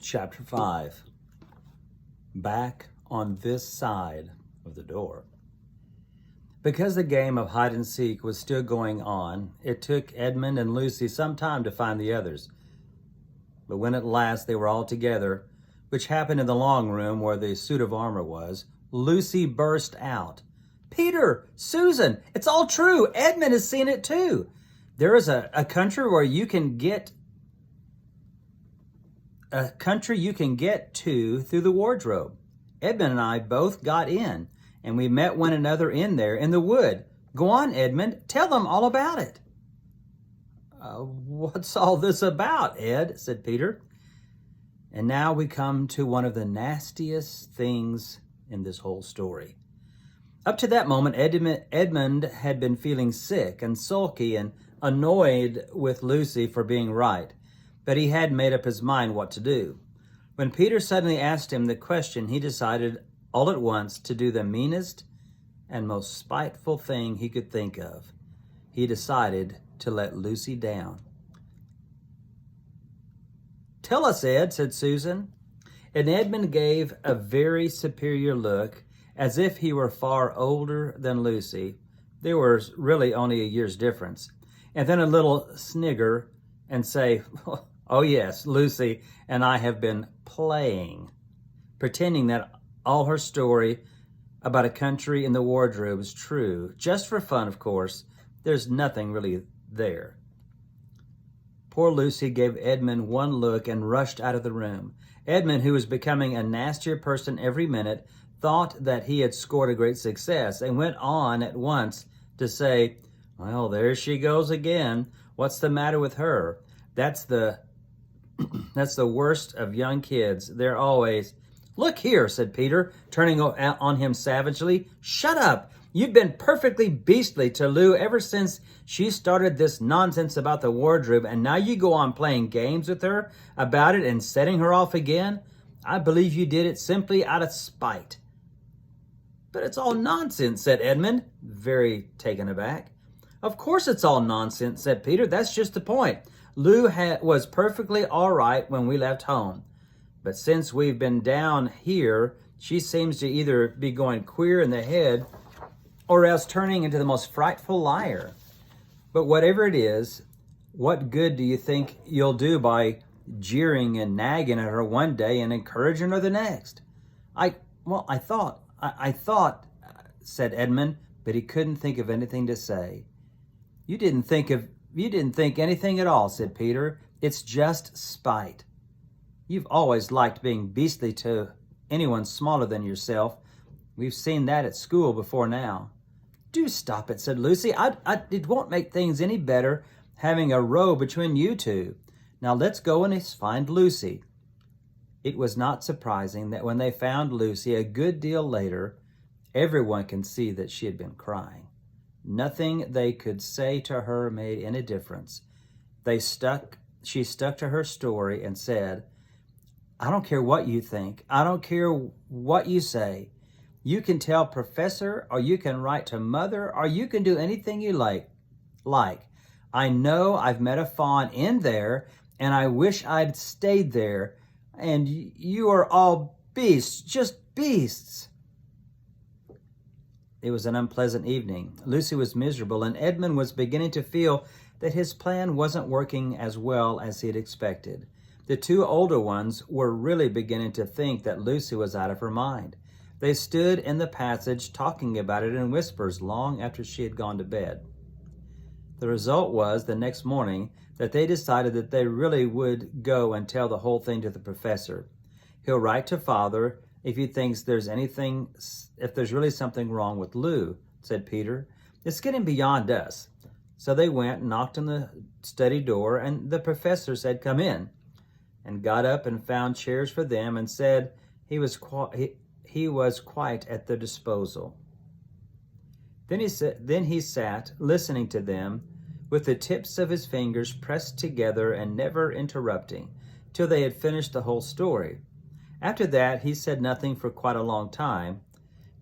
Chapter 5. Back on this side of the door. Because the game of hide and seek was still going on, it took Edmund and Lucy some time to find the others. But when at last they were all together, which happened in the long room where the suit of armor was, Lucy burst out. "Peter, Susan, it's all true. Edmund has seen it too. There is a country where you can get to through the wardrobe. Edmund and I both got in, and we met one another in there in the wood. Go on, Edmund, tell them all about it." "What's all this about, Ed?" said Peter. And now we come to one of the nastiest things in this whole story. Up to that moment, Edmund had been feeling sick and sulky and annoyed with Lucy for being right, but he had made up his mind what to do. When Peter suddenly asked him the question, he decided all at once to do the meanest and most spiteful thing he could think of. He decided to let Lucy down. "Tell us, Ed," said Susan. And Edmund gave a very superior look, as if he were far older than Lucy. There was really only a year's difference. And then a little snigger and say, "Oh yes, Lucy and I have been playing," pretending that all her story about a country in the wardrobe is true, just for fun, of course. There's nothing really there. Poor Lucy gave Edmund one look and rushed out of the room. Edmund, who was becoming a nastier person every minute, thought that he had scored a great success and went on at once to say, "Well, there she goes again. What's the matter with her? That's the worst of young kids. They're always—" "Look here," said Peter, turning on him savagely. "Shut up. You've been perfectly beastly to Lou ever since she started this nonsense about the wardrobe, and now you go on playing games with her about it and setting her off again. I believe you did it simply out of spite." "But it's all nonsense," said Edmund, very taken aback. "Of course it's all nonsense," said Peter. "That's just the point. Lou was perfectly all right when we left home. But since we've been down here, she seems to either be going queer in the head or else turning into the most frightful liar. But whatever it is, what good do you think you'll do by jeering and nagging at her one day and encouraging her the next?" I thought, said Edmund, but he couldn't think of anything to say. You didn't think anything at all," said Peter. "It's just spite. You've always liked being beastly to anyone smaller than yourself. We've seen that at school before now." "Do stop it," said Lucy. It won't make things any better having a row between you two. Now let's go and find Lucy." It was not surprising that when they found Lucy a good deal later, everyone could see that she had been crying. Nothing they could say to her made any difference. She stuck to her story and said, "I don't care what you think. I don't care what you say. You can tell Professor, or you can write to Mother, or you can do anything you like. I know I've met a fawn in there, and I wish I'd stayed there. And you are all beasts, just beasts." It was an unpleasant evening. Lucy was miserable, and Edmund was beginning to feel that his plan wasn't working as well as he had expected. The two older ones were really beginning to think that Lucy was out of her mind. They stood in the passage talking about it in whispers long after she had gone to bed. The result was, the next morning, that they decided that they really would go and tell the whole thing to the professor. "He'll write to Father if he thinks if there's really something wrong with Lou," said Peter. "It's getting beyond us." So they went and knocked on the study door, and the professor said, "Come in," and got up and found chairs for them and said he was quite at their disposal. Then he sat listening to them with the tips of his fingers pressed together and never interrupting till they had finished the whole story. After that, he said nothing for quite a long time.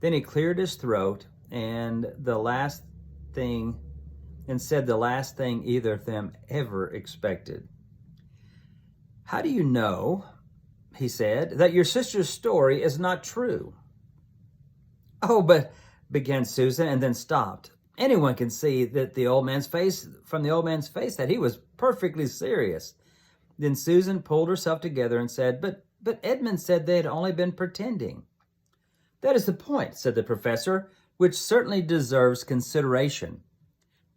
Then he cleared his throat and said the last thing either of them ever expected. "How do you know he said, that your sister's story is not true. Oh, but, began Susan, and then stopped. Anyone can see that from the old man's face that he was perfectly serious. Then Susan pulled herself together and said, But Edmund said they had only been pretending. That is the point, said the professor, which certainly deserves consideration.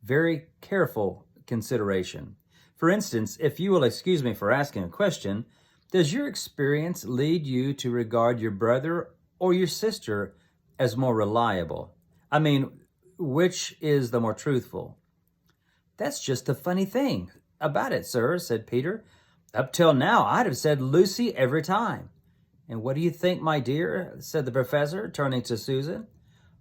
Very careful consideration. For instance, if you will excuse me for asking a question, does your experience lead you to regard your brother or your sister as more reliable? I mean, which is the more truthful? That's just the funny thing about it, sir, said Peter. Up till now, I'd have said Lucy every time. And what do you think, my dear? Said the professor, turning to Susan.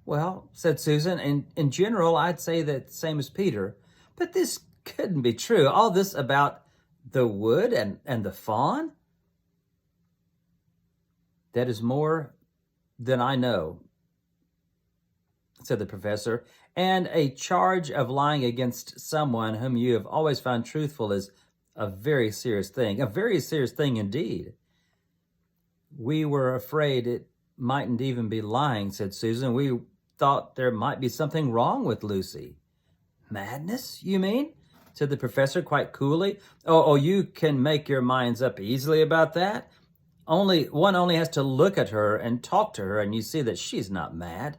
Well, said Susan, in general, I'd say the same as Peter. But this couldn't be true. All this about the wood and the fawn? That is more than I know, said the professor, and a charge of lying against someone whom you have always found truthful is a very serious thing indeed. We were afraid it mightn't even be lying, said Susan. We thought there might be something wrong with Lucy. Madness, you mean? Said the professor quite coolly. Oh, you can make your minds up easily about that. One only has to look at her and talk to her, and you see that she's not mad.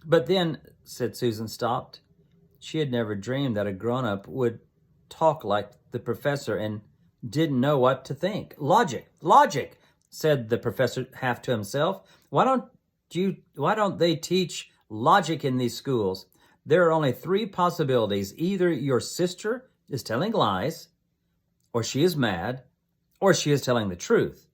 But then, said Susan, stopped. She had never dreamed that a grown-up would talk like the professor and didn't know what to think. Logic, said the professor half to himself. Why don't they teach logic in these schools? There are only three possibilities. Either your sister is telling lies, or she is mad, or she is telling the truth.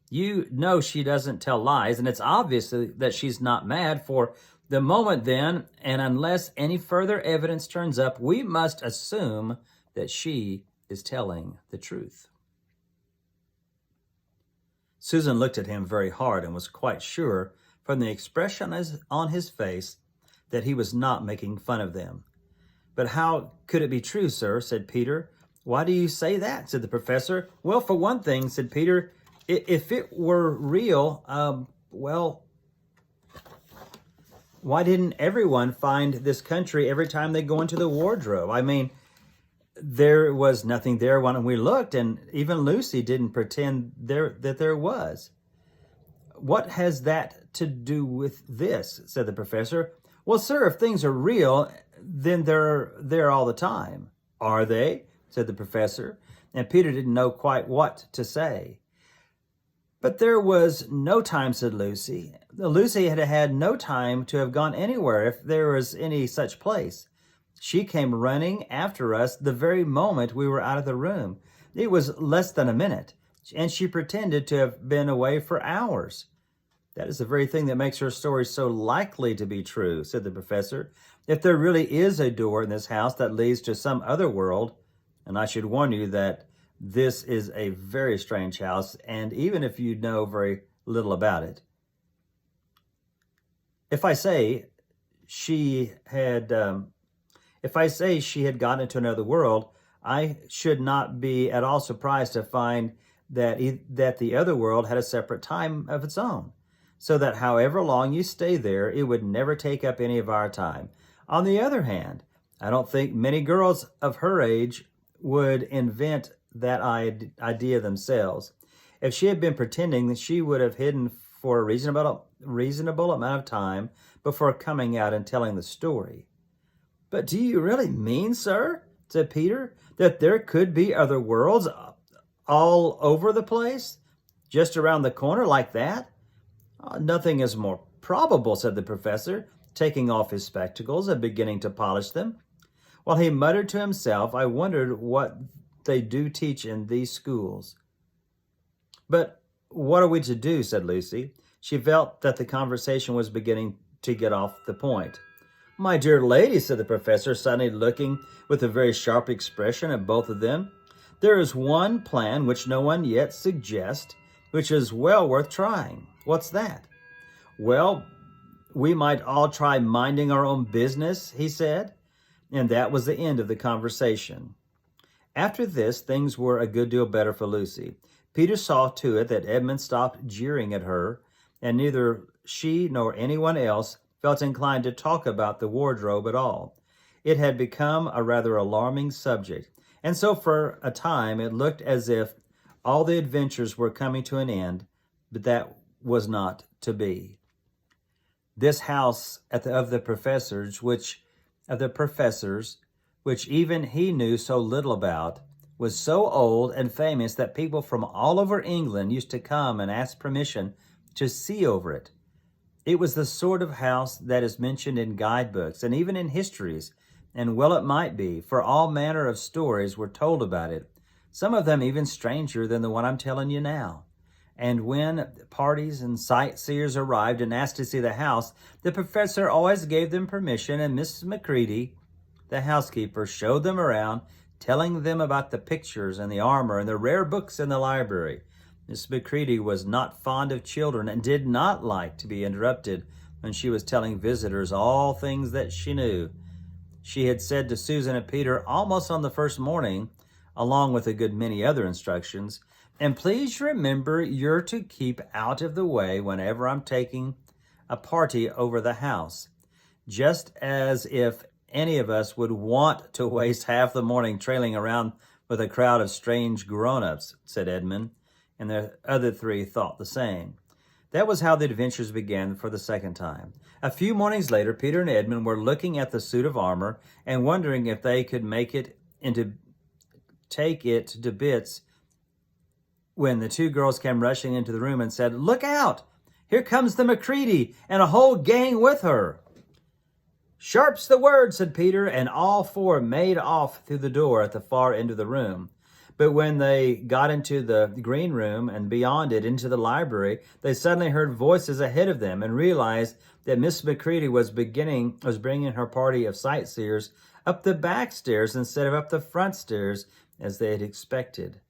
You know she doesn't tell lies, and it's obvious that she's not mad for the moment then, and unless any further evidence turns up, we must assume that she is telling the truth. Susan looked at him very hard and was quite sure from the expression on his face that he was not making fun of them. But how could it be true, sir? Said Peter. Why do you say that? Said the professor. Well, for one thing, said Peter, if it were real, why didn't everyone find this country every time they go into the wardrobe? I mean, there was nothing there when we looked, and even Lucy didn't pretend that there was. What has that to do with this? Said the professor. Well, sir, if things are real, then they're there all the time. Are they? Said the professor, and Peter didn't know quite what to say. But there was no time, said Lucy. Lucy had had no time to have gone anywhere if there was any such place. She came running after us the very moment we were out of the room. It was less than a minute, and she pretended to have been away for hours. That is the very thing that makes her story so likely to be true, said the professor. If there really is a door in this house that leads to some other world, and I should warn you that this is a very strange house, and even if you know very little about it. If I say she had gone into another world, I should not be at all surprised to find that the other world had a separate time of its own, so that however long you stay there, it would never take up any of our time. On the other hand, I don't think many girls of her age would invent that idea themselves. If she had been pretending, then she would have hidden for a reasonable amount of time before coming out and telling the story. But do you really mean, sir, said Peter, that there could be other worlds all over the place, just around the corner like that? Nothing is more probable, said the professor, taking off his spectacles and beginning to polish them. While he muttered to himself, I wondered what they do teach in these schools. But what are we to do, said Lucy. She felt that the conversation was beginning to get off the point. My dear lady, said the professor, suddenly looking with a very sharp expression at both of them, there is one plan which no one yet suggests, which is well worth trying. What's that? Well, we might all try minding our own business, he said, and that was the end of the conversation. After this, things were a good deal better for Lucy. Peter saw to it that Edmund stopped jeering at her, and neither she nor anyone else felt inclined to talk about the wardrobe at all. It had become a rather alarming subject, and so for a time it looked as if all the adventures were coming to an end, but that was not to be. This house of the professors, which even he knew so little about, was so old and famous that people from all over England used to come and ask permission to see over it. It was the sort of house that is mentioned in guidebooks and even in histories, and well it might be, for all manner of stories were told about it, some of them even stranger than the one I'm telling you now. And when parties and sightseers arrived and asked to see the house, the professor always gave them permission, and Mrs. Macready, the housekeeper, showed them around, telling them about the pictures and the armor and the rare books in the library. Mrs. Macready was not fond of children and did not like to be interrupted when she was telling visitors all things that she knew. She had said to Susan and Peter almost on the first morning, along with a good many other instructions, "And please remember you're to keep out of the way whenever I'm taking a party over the house." Just as if any of us would want to waste half the morning trailing around with a crowd of strange grown-ups, said Edmund, and the other three thought the same. That was how the adventures began for the second time. A few mornings later, Peter and Edmund were looking at the suit of armor and wondering if they could take it to bits when the two girls came rushing into the room and said, "Look out! Here comes the Macready and a whole gang with her." "Sharp's the word," said Peter, and all four made off through the door at the far end of the room. But when they got into the green room and beyond it into the library, they suddenly heard voices ahead of them and realized that Miss Macready was bringing her party of sightseers up the back stairs instead of up the front stairs as they had expected.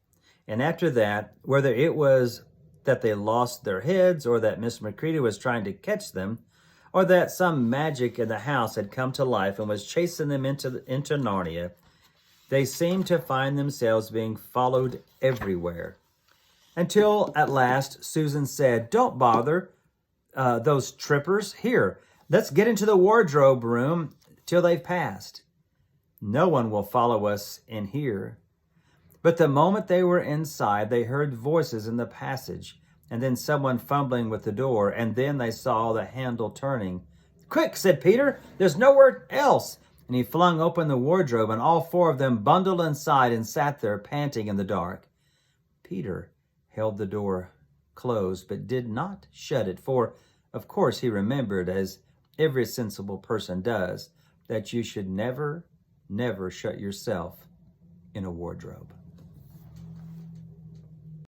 And after that, whether it was that they lost their heads or that Miss Macready was trying to catch them, or that some magic in the house had come to life and was chasing them into Narnia, they seemed to find themselves being followed everywhere. Until at last Susan said, "Don't bother those trippers. Here, let's get into the wardrobe room till they've passed. No one will follow us in here." But the moment they were inside, they heard voices in the passage, and then someone fumbling with the door, and then they saw the handle turning. "Quick," said Peter, "there's nowhere else." And he flung open the wardrobe, and all four of them bundled inside and sat there panting in the dark. Peter held the door closed, but did not shut it, for, of course, he remembered, as every sensible person does, that you should never, never shut yourself in a wardrobe.